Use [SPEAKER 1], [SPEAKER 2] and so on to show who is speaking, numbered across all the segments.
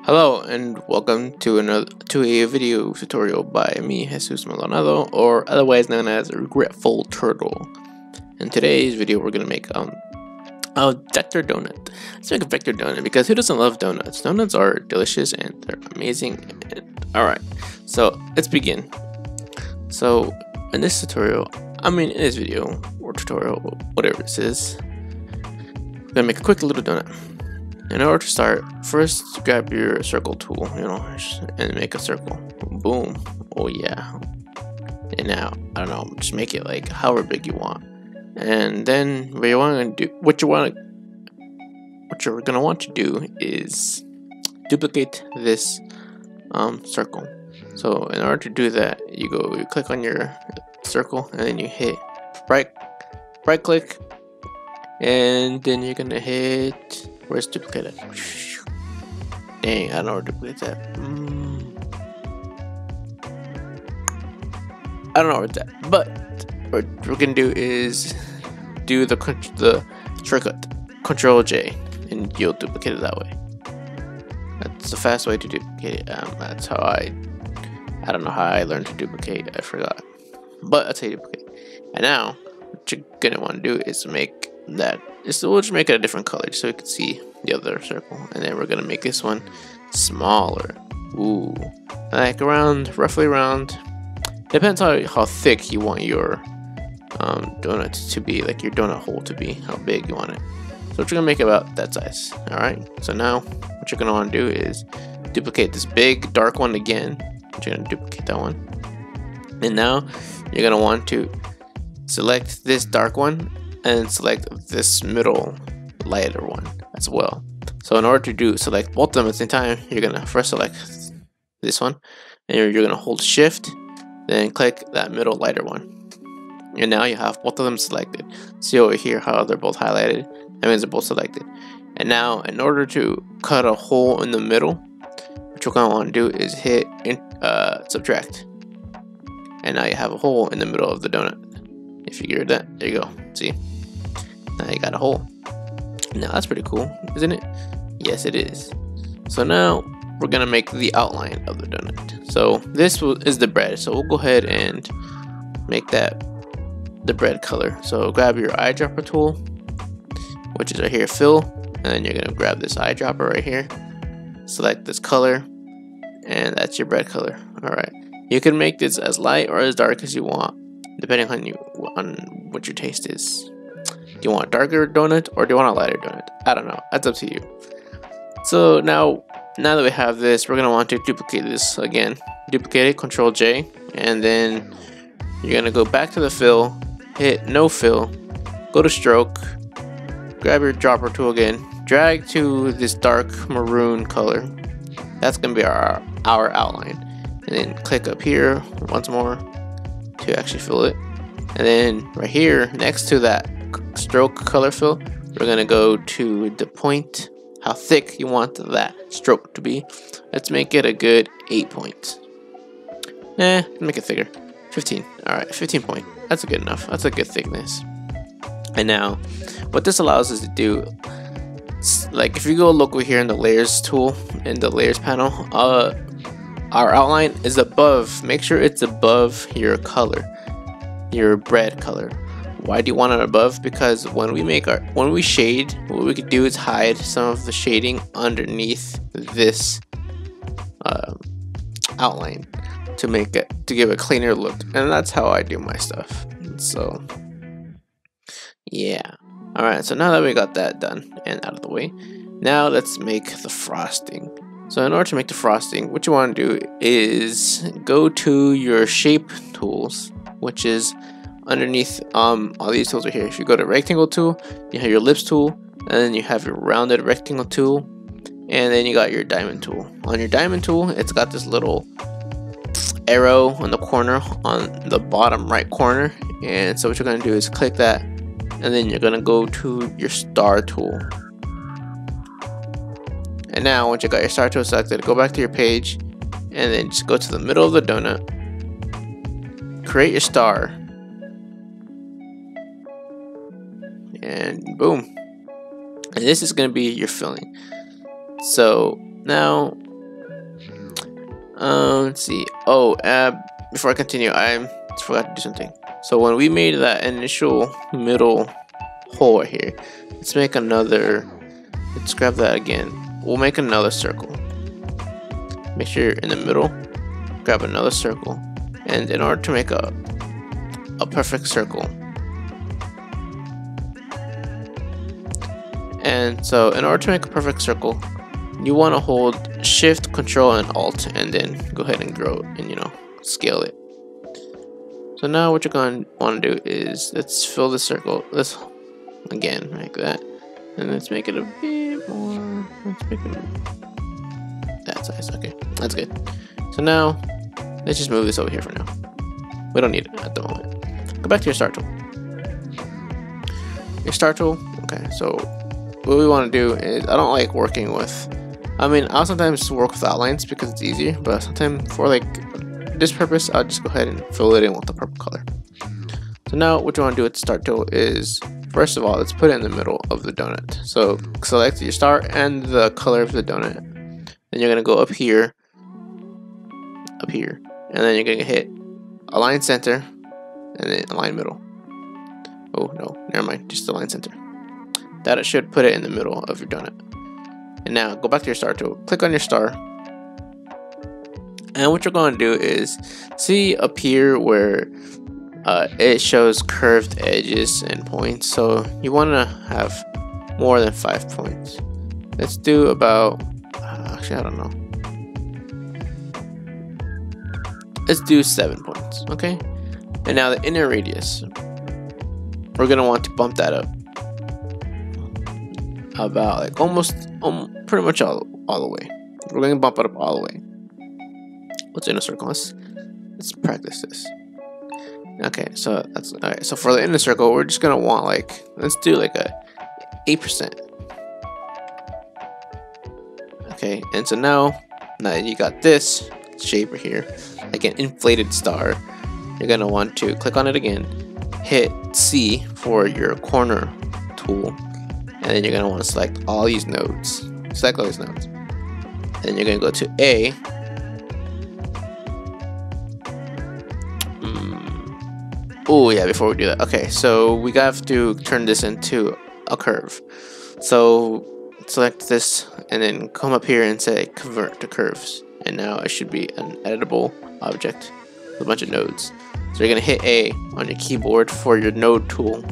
[SPEAKER 1] Hello and welcome to a video tutorial by me, Jesus Maldonado, or otherwise known as RegretfulTurtle. In today's video, we're gonna make a vector donut. Let's make a vector donut because who doesn't love donuts? Donuts are delicious and they're amazing. Alright, so let's begin. So in this tutorial, in this video or tutorial, whatever this is, we're gonna make a quick little donut. In order to start, first grab your circle tool, and make a circle. Boom. Oh yeah. And now, I don't know, just make it like however big you want. And then what you're gonna want to do is duplicate this circle. So in order to do that, you click on your circle and then you hit right click, and then you're gonna hit, where's duplicate at? Dang, I don't know where to duplicate that. I don't know where it's at. But what we're gonna do is do the shortcut, Control J, and you'll duplicate it that way. That's the fast way to duplicate it. That's how I don't know how I learned to duplicate. I forgot, but that's how you duplicate. And now, what you're gonna want to do is make that. So we'll just make it a different color so you can see the other circle, and then we're gonna make this one smaller. Ooh, like roughly around. Depends how thick you want your donut to be, like your donut hole to be, how big you want it. So we're gonna make it about that size. All right. So now what you're gonna want to do is duplicate this big dark one again. You're gonna duplicate that one, and now you're gonna want to select this dark one and select this middle lighter one as well. So in order to select both of them at the same time, you're gonna first select this one, and you're gonna hold Shift, then click that middle lighter one, and now you have both of them selected. See over here how they're both highlighted? That means they're both selected. And now in order to cut a hole in the middle, what you're gonna want to do is hit subtract, and now you have a hole in the middle of the donut. You figured that? There you go. See? Now you got a hole. Now that's pretty cool, isn't it? Yes, it is. So now we're gonna make the outline of the donut. So this is the bread. So we'll go ahead and make that the bread color. So grab your eyedropper tool, which is right here, fill, and then you're gonna grab this eyedropper right here. Select this color, and that's your bread color. All right. You can make this as light or as dark as you want, depending on what your taste is. Do you want a darker donut or do you want a lighter donut? I don't know. That's up to you. So now that we have this, we're gonna want to duplicate this again. Duplicate it, Control J, and then you're gonna go back to the fill, hit no fill, go to stroke, grab your dropper tool again, drag to this dark maroon color. That's gonna be our outline, and then click up here once more to actually fill it. And then right here next to that stroke color fill, we're gonna go to the point, how thick you want that stroke to be. Let's make it a good 8 points. Make it thicker, 15. All right, 15 point. That's good enough. That's a good thickness. And now what this allows us to do, like if you go look over here in the layers tool, in the layers panel, our outline is above. Make sure it's above your color, your bread color. Why do you want it above? Because when we shade, what we could do is hide some of the shading underneath this outline to give a cleaner look, and that's how I do my stuff. So yeah. All right. So now that we got that done and out of the way, now let's make the frosting. So in order to make the frosting, what you want to do is go to your shape tools, which is underneath all these tools right here. If you go to rectangle tool, you have your ellipse tool, and then you have your rounded rectangle tool, and then you got your diamond tool. On your diamond tool, it's got this little arrow on the corner, on the bottom right corner, and so what you're going to do is click that, and then you're going to go to your star tool. And now once you got your star tool selected, go back to your page, and then just go to the middle of the donut, create your star, and boom. And this is going to be your filling. So now Let's see. Oh, before I continue, I forgot to do something. So when we made that initial middle hole right here, let's make another. Let's grab that again. We'll make another circle. Make sure you're in the middle. Grab another circle, and in order to make a perfect circle, and so in order to make a perfect circle, you want to hold Shift, Control, and Alt, and then go ahead and grow it and scale it. So now what you're going to want to do is let's fill the circle. Let's again like that, and let's make it a bit more. Let's make it that size. Okay, that's good. So now let's just move this over here for now. We don't need it at the moment. Go back to your start tool. Your start tool. Okay, so what we want to do is, I don't like working with, I'll sometimes work with outlines because it's easier, but sometimes for like this purpose, I'll just go ahead and fill it in with the purple color. So now what you want to do with the start tool is, first of all, let's put it in the middle of the donut. So select your start and the color of the donut. Then you're going to go up here, and then you're going to hit align center, and then align middle. Oh no, never mind, just align center. That should put it in the middle of your donut. And now go back to your star tool, click on your star, and what you're going to do is, see up here where it shows curved edges and points. So you want to have more than 5 points. Let's do about, actually I don't know, let's do 7 points. Okay, and now the inner radius, we're going to want to bump that up about like pretty much all the way. We're going to bump it up all the way. What's inner circle? Let's practice this. Okay, so that's alright. So for the inner circle, we're just gonna want like, let's do like a 8%. Okay, and so now that you got this shape right here, like an inflated star, you're gonna want to click on it again, hit C for your corner tool, and then you're gonna want to select all these nodes. Select all these nodes. And then you're gonna go to A. Oh yeah, before we do that, okay, so we have to turn this into a curve. So select this and then come up here and say convert to curves, and now it should be an editable object with a bunch of nodes. So you're gonna hit A on your keyboard for your node tool,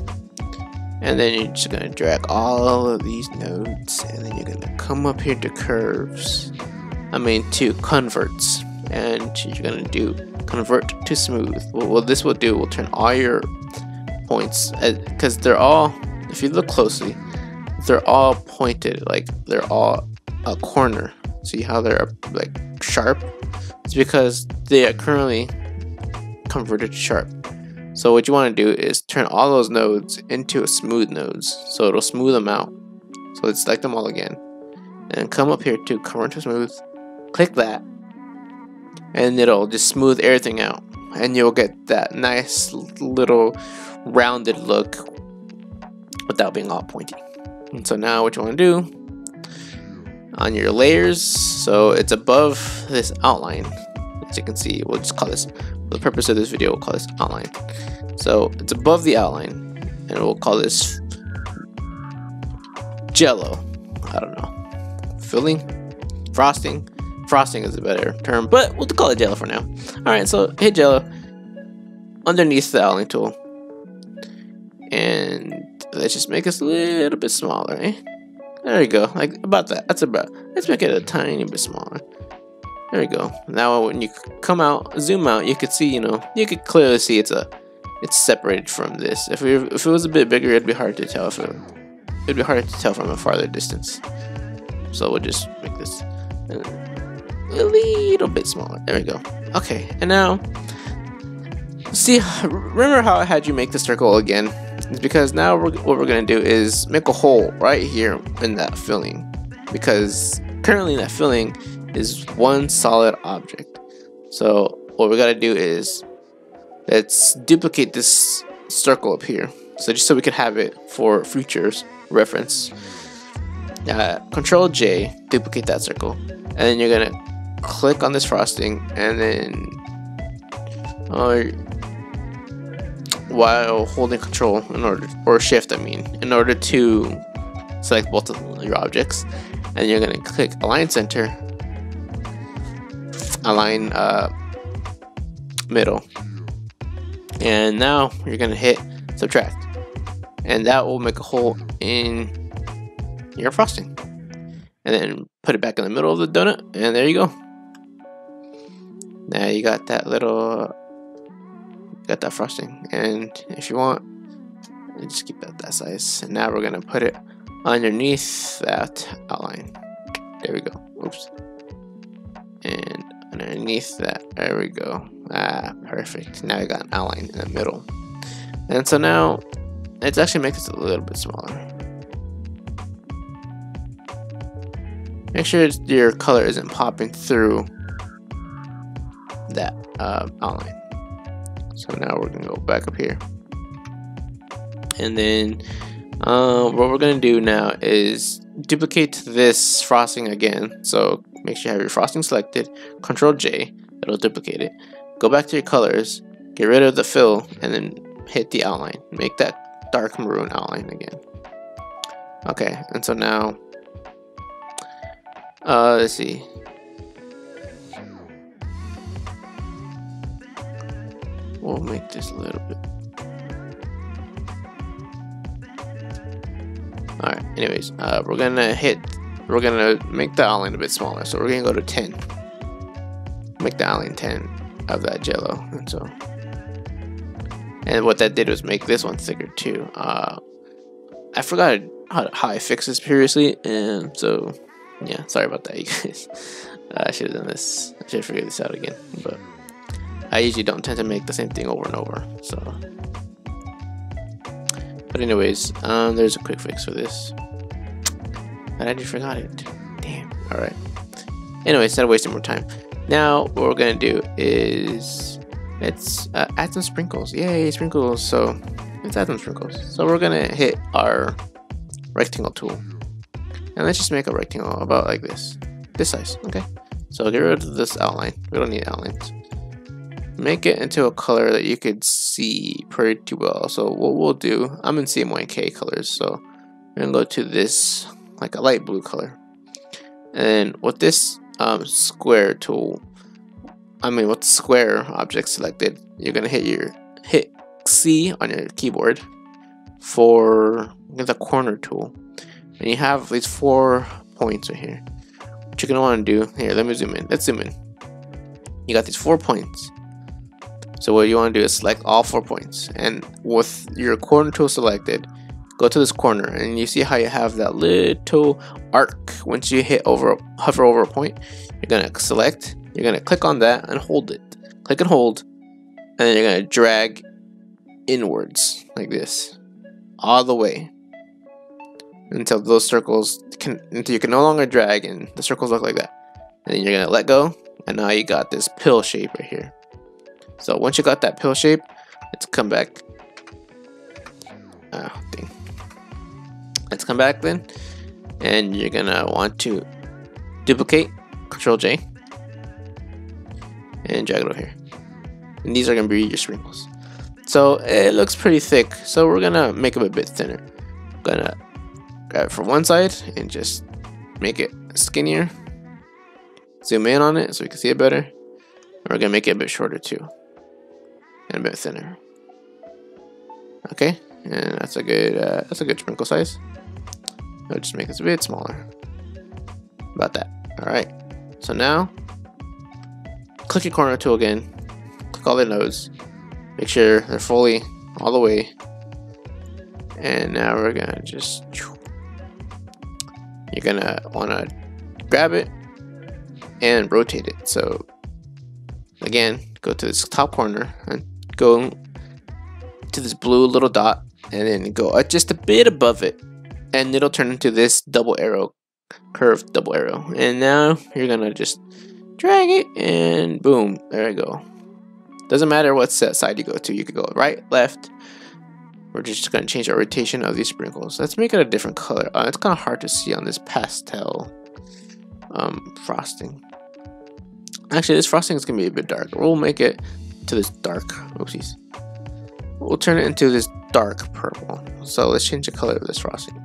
[SPEAKER 1] and then you're just gonna drag all of these nodes, and then you're gonna come up here to curves, to converts, and you're gonna do convert to smooth. What this will do will turn all your points, because they're all, if you look closely, they're all pointed, like they're all a corner. See how they're like sharp? It's because they are currently converted to sharp. So what you want to do is turn all those nodes into a smooth nodes, so it'll smooth them out. So let's select them all again, and come up here to convert to smooth, click that, and it'll just smooth everything out, and you'll get that nice little rounded look without being all pointy. And so now what you want to do on your layers, so it's above this outline, as you can see, we'll just call this, for the purpose of this video, we'll call this outline. So it's above the outline, and we'll call this jello. I don't know, filling, frosting. Frosting is a better term, but we'll call it jello for now. Alright, so hit jello underneath the outline tool, and let's just make this a little bit smaller, eh? There we go, like about that. That's about, let's make it a tiny bit smaller. There we go. Now when you come out, zoom out, you could see, you could clearly see it's separated from this. If it was a bit bigger, it'd be hard to tell it'd be hard to tell from a farther distance. So we'll just make this a little bit smaller. There we go. Okay, and now see, remember how I had you make the circle again? It's because now what we're gonna do is make a hole right here in that filling, because currently that filling is one solid object. So what we gotta do is, let's duplicate this circle up here, so just so we can have it for future reference. Control J, duplicate that circle, and then you're gonna click on this frosting, and then while holding control or shift, in order to select both of your objects, and you're gonna click align center, align middle, and now you're gonna hit subtract, and that will make a hole in your frosting, and then put it back in the middle of the donut, and there you go. Now you got that frosting, and if you want, just keep that size. And now we're gonna put it underneath that outline. There we go. Oops. And underneath that, there we go. Perfect. Now we got an outline in the middle, and so now let's actually make this a little bit smaller. Make sure your color isn't popping through that outline. So now we're gonna go back up here, and then what we're gonna do now is duplicate this frosting again. So make sure you have your frosting selected, Control J, it'll duplicate it. Go back to your colors, get rid of the fill, and then hit the outline. Make that dark maroon outline again. Okay, and so now let's see. We'll make this a little bit. Alright, anyways, we're gonna make the outline a bit smaller. So we're gonna go to 10. Make the outline 10 of that jello. And what that did was make this one thicker too. I forgot how I fixed this previously, and so yeah, sorry about that, you guys. I should have done this. I should have figured this out again, but I usually don't tend to make the same thing over and over. So, but anyways, there's a quick fix for this, but I just forgot it. Damn. All right. Anyways, instead of wasting more time, now what we're gonna do is let's add some sprinkles. Yay, sprinkles! So let's add some sprinkles. So we're gonna hit our rectangle tool, and let's just make a rectangle about like this size. Okay. So get rid of this outline. We don't need outlines. Make it into a color that you could see pretty well. So what we'll do, I'm in CMYK colors, so we're gonna go to this like a light blue color, and with this square tool, with the square object selected, you're gonna hit C on your keyboard for the corner tool, and you have these 4 points right here. What you're gonna want to do here, let me zoom in. Let's zoom in. You got these 4 points. So what you want to do is select all 4 points, and with your corner tool selected, go to this corner, and you see how you have that little arc. Once you hover over a point, you're gonna select, you're gonna click on that and hold it. Click and hold, and then you're gonna drag inwards like this, all the way until those circles until you can no longer drag and the circles look like that. And then you're gonna let go, and now you got this pill shape right here. So once you got that pill shape, let's come back. Let's come back then, and you're gonna want to duplicate, Control J, and drag it over here. And these are gonna be your sprinkles. So it looks pretty thick, so we're gonna make them a bit thinner. Gonna grab it from one side and just make it skinnier. Zoom in on it so you can see it better. We're gonna make it a bit shorter too, and a bit thinner. Okay, and that's a good sprinkle size. I'll just make this a bit smaller. About that. All right. So now, click your corner tool again. Click all the nodes. Make sure they're fully all the way. And now we're gonna just. You're gonna wanna grab it and rotate it. So again, go to this top corner and go to this blue little dot, and then go just a bit above it, and it'll turn into this double arrow, curved double arrow. And now you're gonna just drag it, and boom, there you go. Doesn't matter what side you go to. You could go right, left. We're just gonna change our rotation of these sprinkles. Let's make it a different color. It's kind of hard to see on this pastel frosting. Actually, this frosting is gonna be a bit dark. We'll make it to this dark. Oopsies. We'll turn it into this dark purple. So let's change the color of this frosting.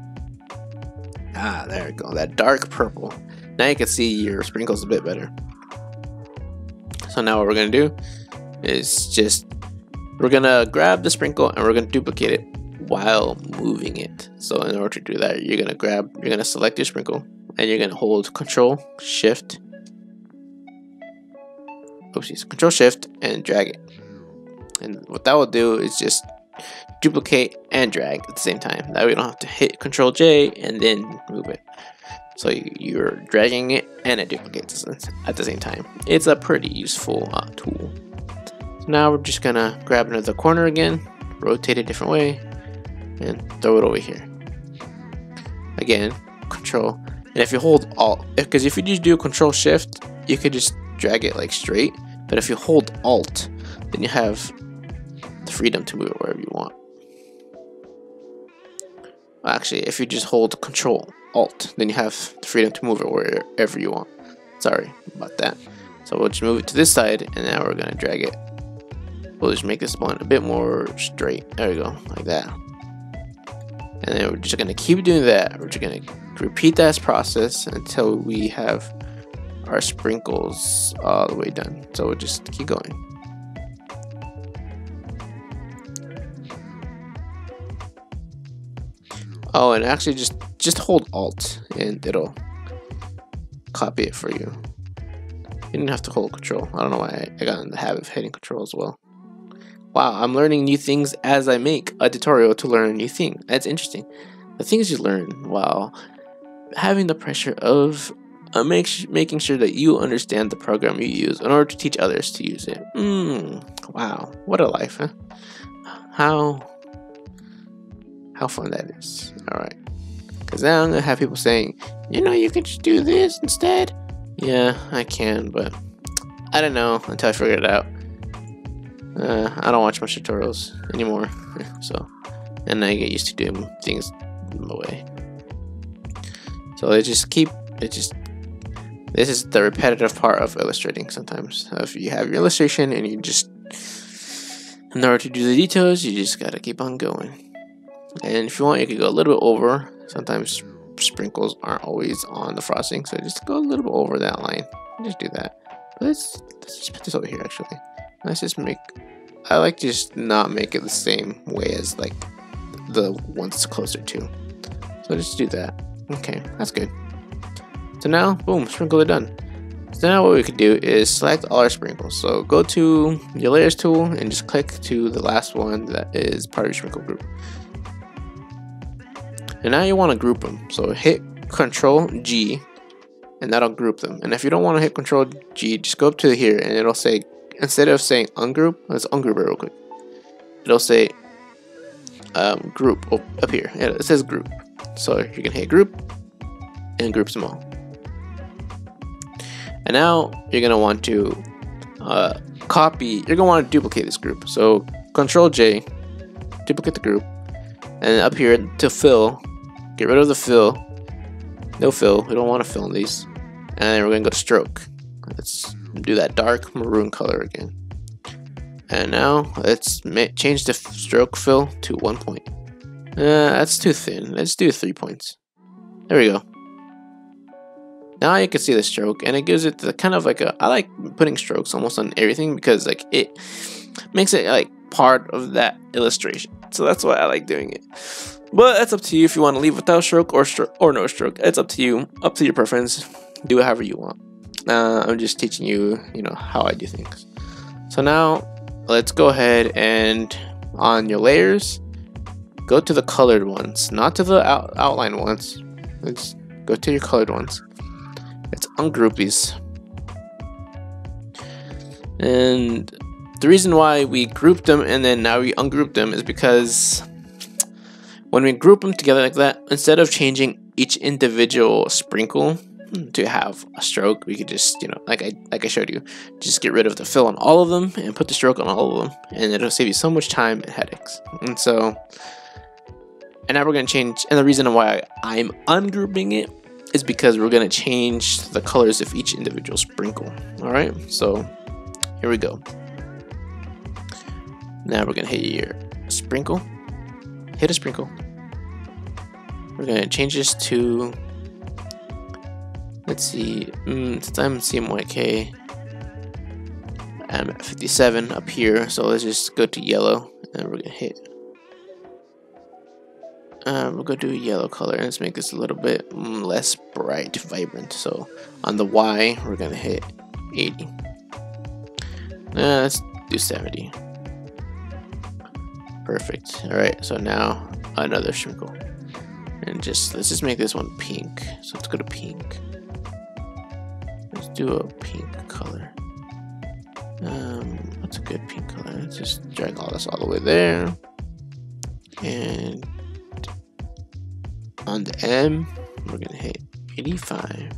[SPEAKER 1] Ah, there we go. That dark purple. Now you can see your sprinkles a bit better. So now what we're gonna do is we're gonna grab the sprinkle and we're gonna duplicate it while moving it. So in order to do that, you're gonna select your sprinkle and you're gonna hold Control Shift. Oopsies, Control Shift and drag it. And what that will do is just duplicate and drag at the same time. That way you don't have to hit Control J and then move it. So you're dragging it and it duplicates at the same time. It's a pretty useful tool. So now we're just gonna grab another corner again, rotate it a different way, and throw it over here. Again, Control. And if you hold Alt, because if you just do Control Shift, you could just drag it like straight. But if you hold Alt, then you have the freedom to move it wherever you want. Actually, if you just hold Control Alt, then you have the freedom to move it wherever you want. Sorry about that. So we'll just move it to this side, and now we're gonna drag it. We'll just make this one a bit more straight. There we go, like that. And then we're just gonna keep doing that. We're just gonna repeat that process until we have our sprinkles all the way done. So we'll just keep going. Oh, and actually just hold Alt and it'll copy it for you. You didn't have to hold Control. I don't know why I got in the habit of hitting Control as well. Wow, I'm learning new things as I make a tutorial to learn a new thing. That's interesting. The things you learn while having the pressure of making sure that you understand the program you use in order to teach others to use it. Wow, what a life, huh? How fun that is. Alright. Because now I'm going to have people saying, you know, you can just do this instead. Yeah, I can, but I don't know until I figure it out. I don't watch much tutorials anymore. So, and I get used to doing things my way. So this is the repetitive part of illustrating sometimes. If you have your illustration and you just, in order to do the details, you just gotta keep on going. And if you want, you could go a little bit over. Sometimes sprinkles aren't always on the frosting, so just go a little bit over that line. Just do that. But let's just put this over here actually. Let's just I like to just not make it the same way as like the ones closer to. So just do that. Okay, that's good. So now, boom, sprinkles are done. So now what we could do is select all our sprinkles. So go to your layers tool and just click to the last one that is part of your sprinkle group. And now you want to group them. So hit Control G and that'll group them. And if you don't want to hit Control G, just go up to here and it'll say, instead of saying ungroup, let's ungroup it real quick. It'll say group up here. It says group. So you can hit group and groups them all. And now you're going to want to you're going to want to duplicate this group. So Control J, duplicate the group. And up here to fill, get rid of the fill. No fill, we don't want to fill in these. And then we're going to go to stroke. Let's do that dark maroon color again. And now let's change the stroke fill to 1 point. That's too thin. Let's do 3 points. There we go. Now you can see the stroke, and it gives it the kind of like I like putting strokes almost on everything because like it makes it like part of that illustration. So that's why I like doing it. But that's up to you if you want to leave without stroke or no stroke. It's up to you, up to your preference. Do it however you want. I'm just teaching you, how I do things. So now let's go ahead and on your layers, go to the colored ones, not to the outline ones. Let's go to your colored ones. Let's ungroup these. And the reason why we grouped them and then now we ungroup them is because when we group them together like that, instead of changing each individual sprinkle to have a stroke, we could just, like I showed you, just get rid of the fill on all of them and put the stroke on all of them, and it'll save you so much time and headaches. And now we're going to change, and the reason why I'm ungrouping it is because we're gonna change the colors of each individual sprinkle. All right, so here we go. Now we're gonna hit your sprinkle. Hit a sprinkle. We're gonna change this to, let's see, since I'm CMYK, I'm at 57 up here, so let's just go to yellow, and we're gonna hit. We'll go do a yellow color, and let's make this a little bit less bright, vibrant. So on the Y, we're gonna hit 80. Let's do 70. Perfect. All right, so now another sprinkle, and let's just make this one pink. So let's go to pink. Let's do a pink color. What's a good pink color? Let's just drag all this all the way there, and on the M, we're gonna hit 85.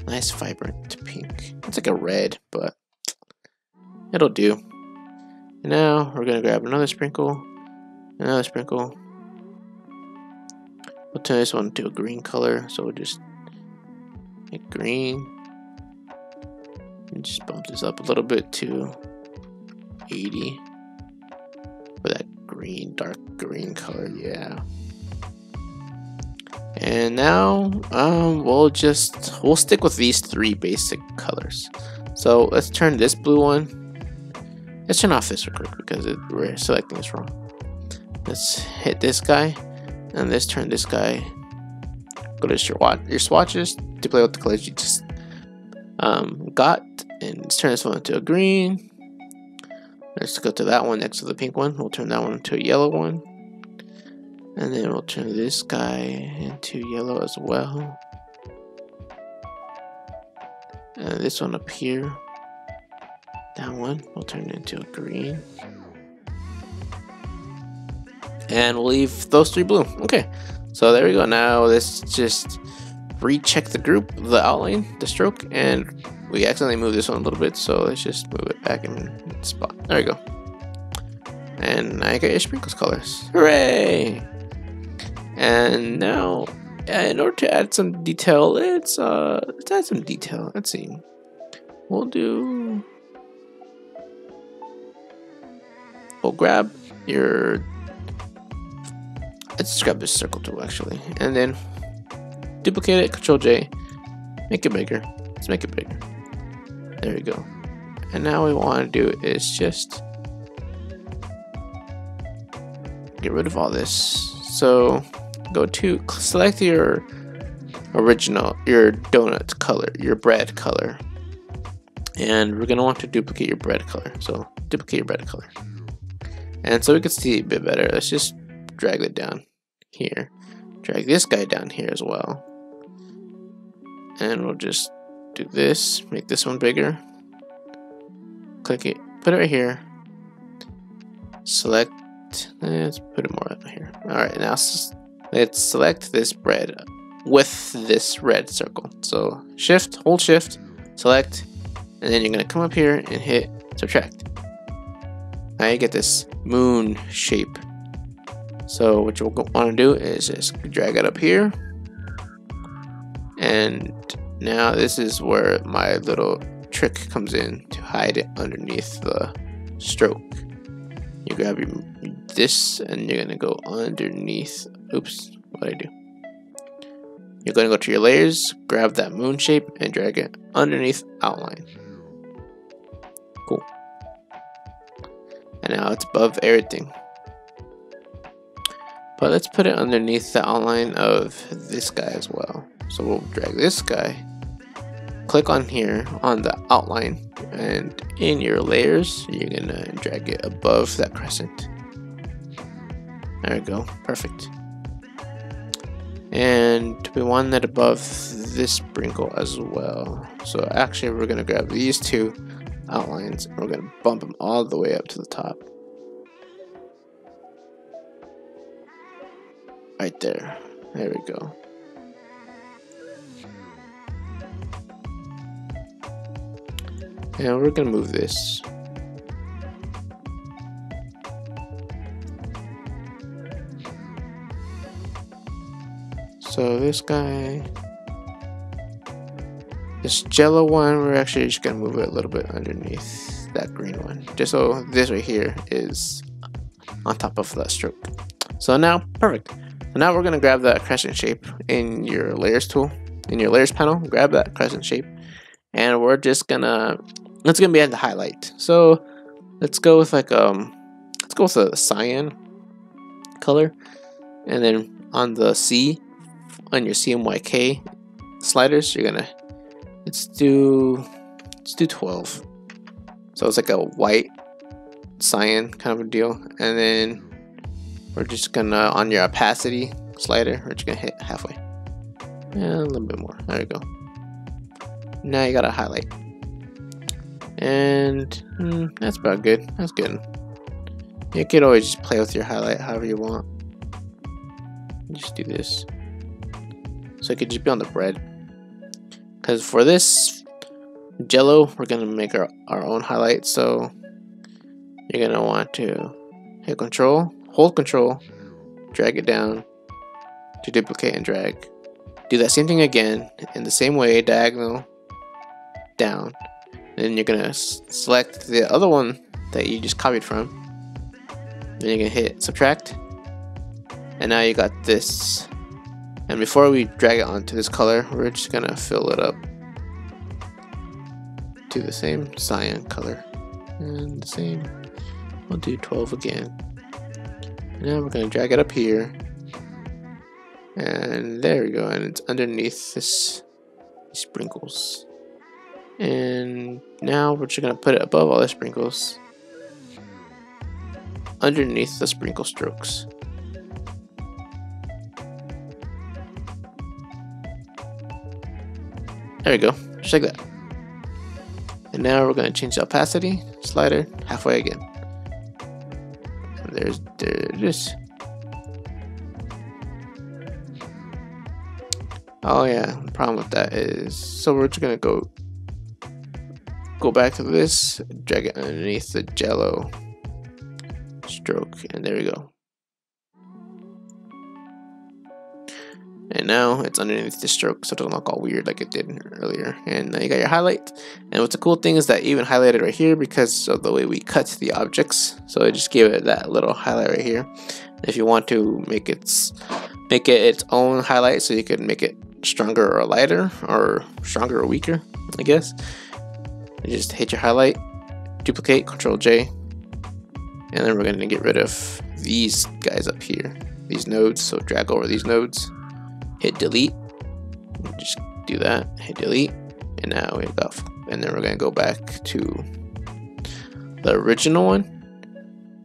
[SPEAKER 1] Nice vibrant pink. It's like a red, but it'll do. And now we're gonna grab another sprinkle, another sprinkle. We'll turn this one to a green color, so we'll just hit green. And just bump this up a little bit to 80 for that green, dark green color, yeah. And now we'll stick with these three basic colors. So let's turn this blue one. Let's turn off this real quick because we're selecting this wrong. Let's hit this guy, and let's turn this guy. Go to your swatches to play with the colors you just got, and let's turn this one into a green. Let's go to that one next to the pink one. We'll turn that one into a yellow one. And then we'll turn this guy into yellow as well. And this one up here, that one, we'll turn it into a green. And we'll leave those three blue. Okay, so there we go. Now let's just recheck the group, the outline, the stroke, and we accidentally moved this one a little bit, so let's just move it back in the spot. There we go. And now you got your sprinkles colors. Hooray! And now, in order to add some detail, let's add some detail. Let's see. We'll grab your. Let's just grab this circle tool actually, and then duplicate it. Control J, make it bigger. Let's make it bigger. There we go. And now what we want to do is just get rid of all this. So go to select your original, your donut color, your bread color, and we're gonna want to duplicate your bread color. So duplicate your bread color, and so we can see a bit better, let's just drag it down here, drag this guy down here as well, and we'll just do this, make this one bigger, click it, put it right here, select, let's put it more up here. All right, now let's select this bread with this red circle. So shift, hold shift, select, and then you're gonna come up here and hit subtract. Now you get this moon shape. So what you'll want to do is just drag it up here, and now this is where my little trick comes in to hide it underneath the stroke. You grab this and you're gonna go underneath. Oops, what did I do? You're gonna go to your layers, grab that moon shape, and drag it underneath outline. Cool. And now it's above everything. But let's put it underneath the outline of this guy as well. So we'll drag this guy, click on here on the outline, and in your layers, you're gonna drag it above that crescent. There we go, perfect. And we want that above this sprinkle as well. So actually we're gonna grab these two outlines and we're gonna bump them all the way up to the top. Right there. There we go. And we're gonna move this. So this guy, This Jello one, we're actually just gonna move it a little bit underneath that green one, just so this right here is on top of that stroke. So now, perfect. So now we're gonna grab that crescent shape in your layers tool, in your layers panel. Grab that crescent shape, and we're just gonna, it's gonna be at the highlight. So let's go with like let's go with a cyan color, and then on the C, on your CMYK sliders, you're gonna let's do 12. So it's like a white cyan kind of a deal, and then we're just gonna, on your opacity slider, we're just gonna hit halfway. Yeah, a little bit more. There you go. Now you got a highlight, and that's about good. That's good. You could always just play with your highlight however you want. Just do this, so it could just be on the bread. Because for this Jello, we're gonna make our own highlight. So you're gonna want to hit Control, hold Control, drag it down to duplicate and drag. Do that same thing again in the same way, diagonal down. Then you're gonna select the other one that you just copied from. Then you're gonna hit subtract, and now you got this. And before we drag it onto this color, we're just gonna fill it up to the same cyan color, and the same. We'll do 12 again. And now we're gonna drag it up here, and there we go. And it's underneath this sprinkles. And now we're just gonna put it above all the sprinkles, underneath the sprinkle strokes. There we go, just like that. And now we're gonna change the opacity slider halfway again. And there it is. Oh yeah, the problem with that is, so we're just gonna go back to this, drag it underneath the Jello stroke, and there we go. And now it's underneath the stroke, so it doesn't look all weird like it did earlier. And now you got your highlight. And what's the cool thing is that even highlighted right here because of the way we cut the objects. So I just gave it that little highlight right here. If you want to make it its own highlight, so you can make it stronger or lighter, or stronger or weaker, I guess. You just hit your highlight, duplicate, Control J, and then we're going to get rid of these guys up here, these nodes. So drag over these nodes, hit delete, just do that, hit delete, and now we got, and then we're going to go back to the original one,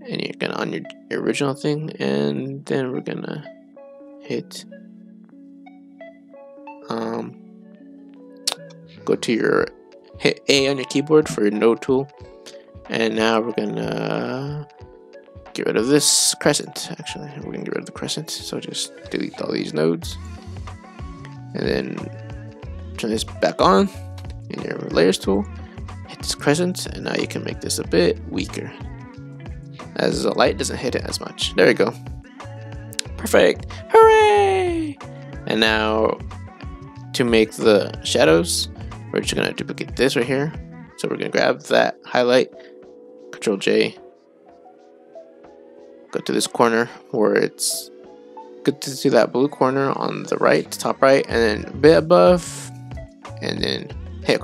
[SPEAKER 1] and you're gonna, on your original thing, and then we're gonna hit go to your, hit A on your keyboard for your node tool, and now we're gonna get rid of this crescent. Actually, we're gonna get rid of the crescent, so just delete all these nodes, and then turn this back on in your layers tool, hit this crescent, and now you can make this a bit weaker as the light doesn't hit it as much. There we go. Perfect. Hooray! And now to make the shadows, we're just gonna duplicate this right here. So we're gonna grab that highlight, Control J, go to this corner where it's good to see that blue corner on the right, top right, and then a bit above, and then hit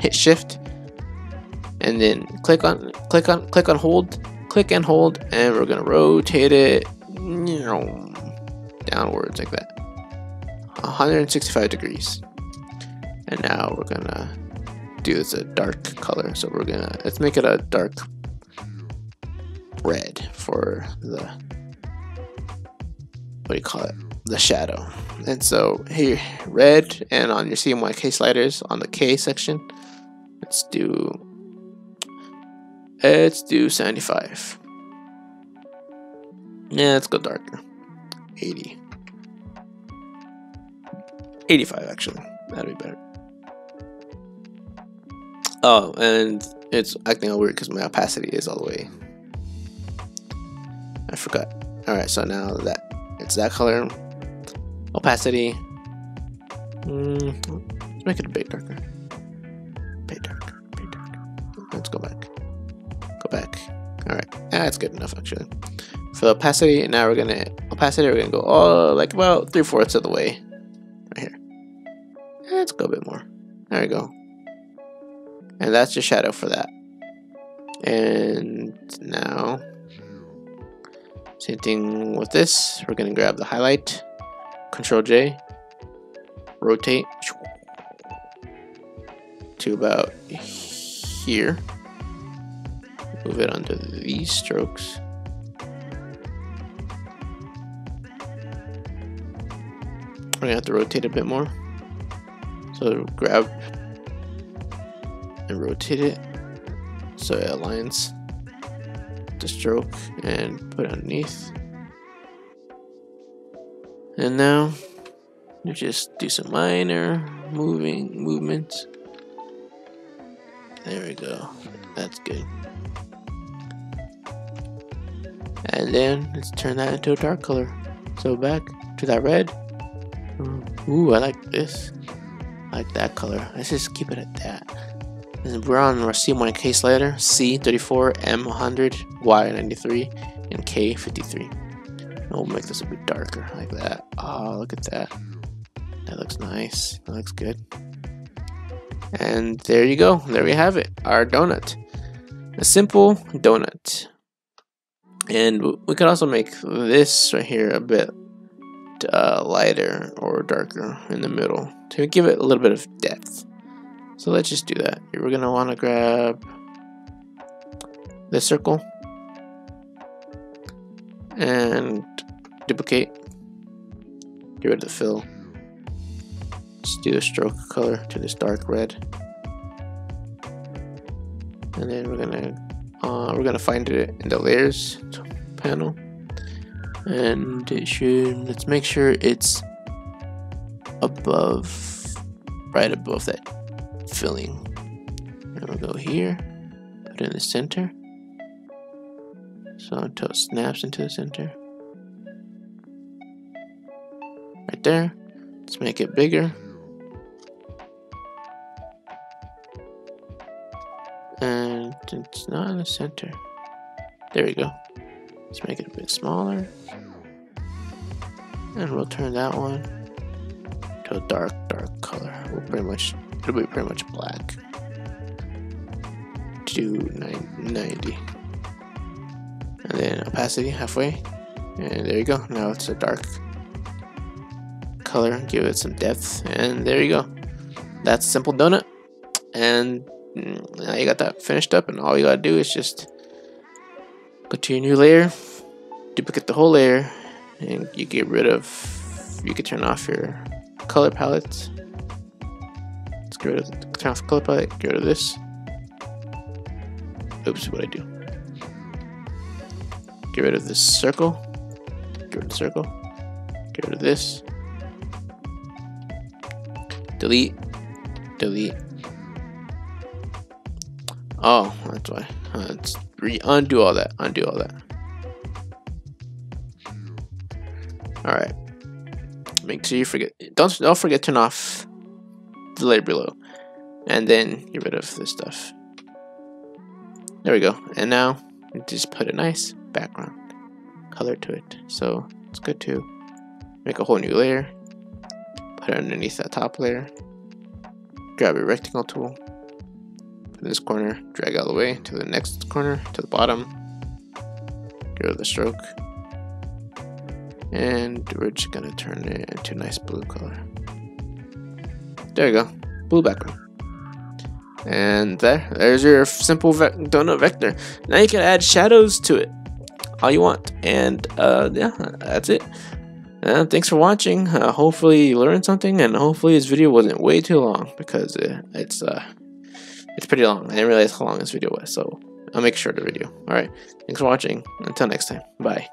[SPEAKER 1] hit Shift, and then click and hold, and we're gonna rotate it downwards like that, 165 degrees. And now we're gonna do this a dark color. So let's make it a dark red for the, what do you call it, the shadow. And so here, red, and on your CMYK sliders on the K section, let's do 75. Yeah, let's go darker. 80. 85 actually. That'd be better. Oh, and it's acting all weird because my opacity is all the way. I forgot. Alright, so now that it's that color, opacity, make it a bit darker. Bit darker, bit darker. Let's go back. Go back. Alright, that's good enough actually. For the opacity, now we're gonna go all like about 3/4 of the way. Right here. Let's go a bit more. There we go. And that's your shadow for that. And now, same thing with this. We're gonna grab the highlight, Control J, rotate to about here. Move it under these strokes. We're gonna have to rotate a bit more. So grab and rotate it so it aligns the stroke and put it underneath. And now you just do some minor movements. There we go. That's good. And then let's turn that into a dark color. So back to that red. Ooh, I like this. I like that color. Let's just keep it at that. And we're on our C1K slider, C34, M100, Y93, and K53. And we'll make this a bit darker, like that. Oh, look at that. That looks nice. That looks good. And there you go. There we have it. Our donut. A simple donut. And we could also make this right here a bit lighter or darker in the middle to give it a little bit of depth. So let's just do that. We're gonna want to grab this circle and duplicate, get rid of the fill, just do a stroke color to this dark red, and then we're gonna find it in the layers panel, and it should, let's make sure it's above, right above that filling. And we'll go here, put it in the center, so until it snaps into the center. Right there. Let's make it bigger. And it's not in the center. There we go. Let's make it a bit smaller. And we'll turn that one to a dark color. It'll be pretty much black. To 90. And then opacity halfway. And there you go. Now it's a dark color. Give it some depth. And there you go. That's a simple donut. And now you got that finished up. And all you gotta do is just go to your new layer, duplicate the whole layer, and you get rid of, you can turn off your color palette. Let's get rid of, turn off the color palette, get rid of this. Oops, what'd I do? Get rid of this circle, get rid of the circle, get rid of this. Delete, delete. Oh, that's why. Let's undo all that. Undo all that. All right. Make sure you forget. Don't forget to turn off the layer below, and then get rid of this stuff. There we go. And now just put a nice background color to it. So it's good to make a whole new layer. Put it underneath that top layer. Grab your rectangle tool. Put in this corner. Drag all the way to the next corner, to the bottom. Get rid of the stroke. And we're just gonna turn it into a nice blue color. There you go. Blue background. And there's your simple donut vector. Now you can add shadows to it all you want. And yeah, that's it. Thanks for watching. Hopefully you learned something, and hopefully this video wasn't way too long, because it's pretty long. I didn't realize how long this video was, so I'll make a shorter video. Alright, thanks for watching. Until next time, bye.